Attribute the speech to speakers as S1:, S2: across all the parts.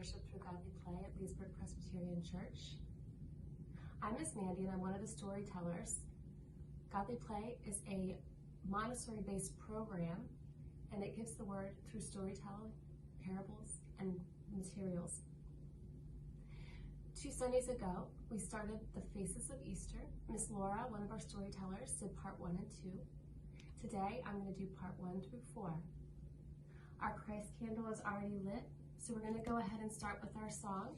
S1: worship through godly play at Leesburg Presbyterian Church. I'm Miss Mandy and I'm one of the storytellers. Godly Play is a Montessori-based program and it gives the word through storytelling, parables, and materials. 2 Sundays ago, we started the Faces of Easter. Miss Laura, one of our storytellers, did part 1 and 2. Today, I'm going to do part 1 through 4. Our Christ candle is already lit, so we're going to go ahead and start with our song.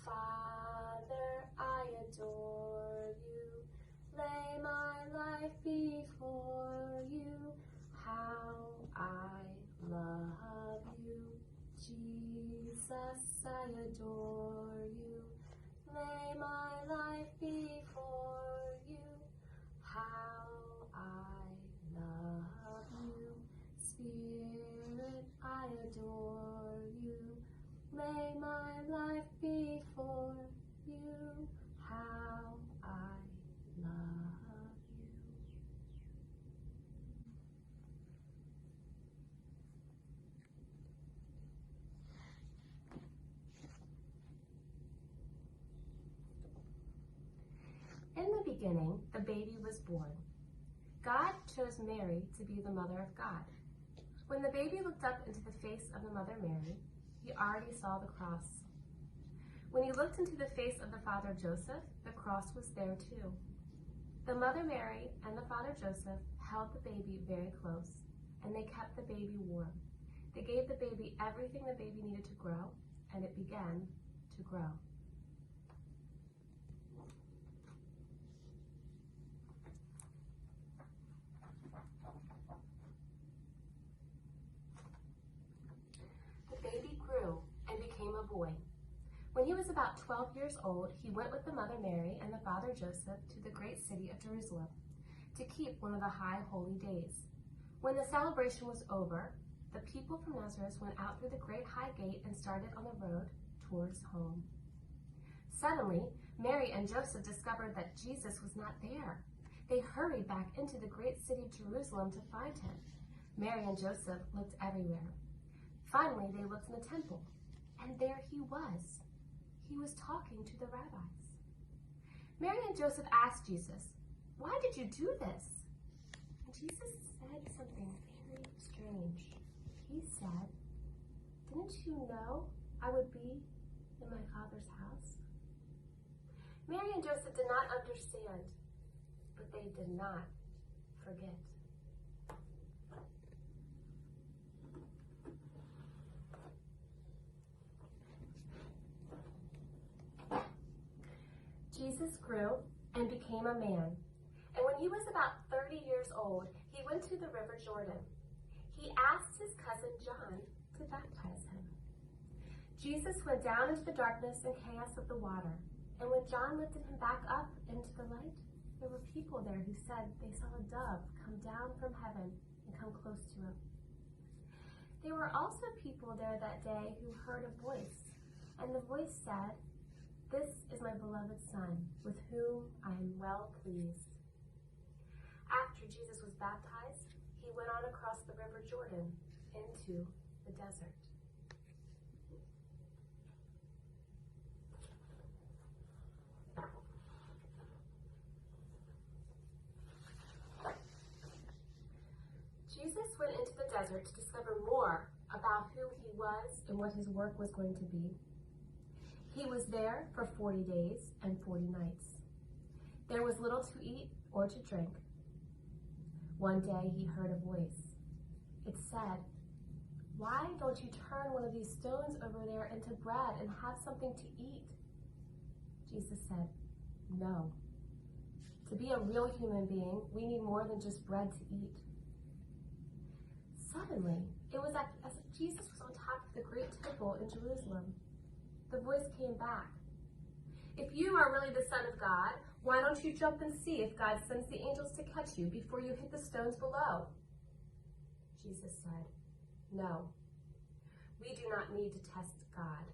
S1: Father, I adore you, lay my life before you, how I love you. Jesus, I adore you, lay my life before you, how I love you. Spirit, I adore you, lay my life before you, how I love you. In the beginning, the baby was born. God chose Mary to be the mother of God. When the baby looked up into the face of the mother Mary, he already saw the cross. When he looked into the face of the father Joseph, the cross was there too. The mother Mary and the father Joseph held the baby very close, and they kept the baby warm. They gave the baby everything the baby needed to grow, and it began to grow. Boy. When he was about 12 years old, he went with the mother Mary and the father Joseph to the great city of Jerusalem to keep one of the high holy days. When the celebration was over, the people from Nazareth went out through the great high gate and started on the road towards home. Suddenly, Mary and Joseph discovered that Jesus was not there. They hurried back into the great city of Jerusalem to find him. Mary and Joseph looked everywhere. Finally, they looked in the temple. And there he was. He was talking to the rabbis. Mary and Joseph asked Jesus, "Why did you do this?" And Jesus said something very strange. He said, "Didn't you know I would be in my Father's house?" Mary and Joseph did not understand, but they did not forget. Jesus grew and became a man, and when he was about 30 years old, he went to the river Jordan. He asked his cousin John to baptize him. Jesus went down into the darkness and chaos of the water, and when John lifted him back up into the light, there were people there who said they saw a dove come down from heaven and come close to him. There were also people there that day who heard a voice, and the voice said, "This is my beloved Son, with whom I am well pleased." After Jesus was baptized, he went on across the river Jordan into the desert. Jesus went into the desert to discover more about who he was and what his work was going to be. He was there for 40 days and 40 nights. There was little to eat or to drink. One day he heard a voice. It said, "Why don't you turn one of these stones over there into bread and have something to eat?" Jesus said, "No. To be a real human being, we need more than just bread to eat." Suddenly, it was as if Jesus was on top of the great temple in Jerusalem. The voice came back. "If you are really the Son of God, why don't you jump and see if God sends the angels to catch you before you hit the stones below?" Jesus said, "No, we do not need to test God."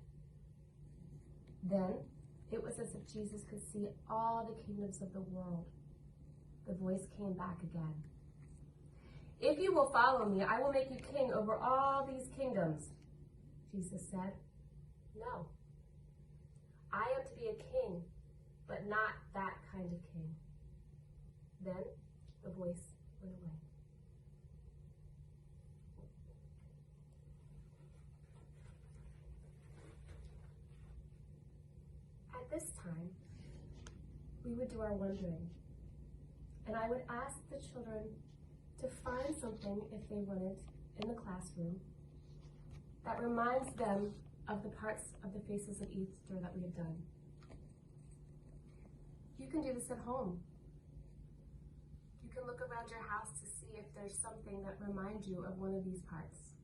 S1: Then it was as if Jesus could see all the kingdoms of the world. The voice came back again. "If you will follow me, I will make you king over all these kingdoms." Jesus said. No. I am to be a king, but not that kind of king. Then the voice went away. At this time, we would do our wondering, and I would ask the children to find something, if they wanted, in the classroom that reminds them of the parts of the Faces of Easter that we have done. You can do this at home. You can look around your house to see if there's something that reminds you of one of these parts.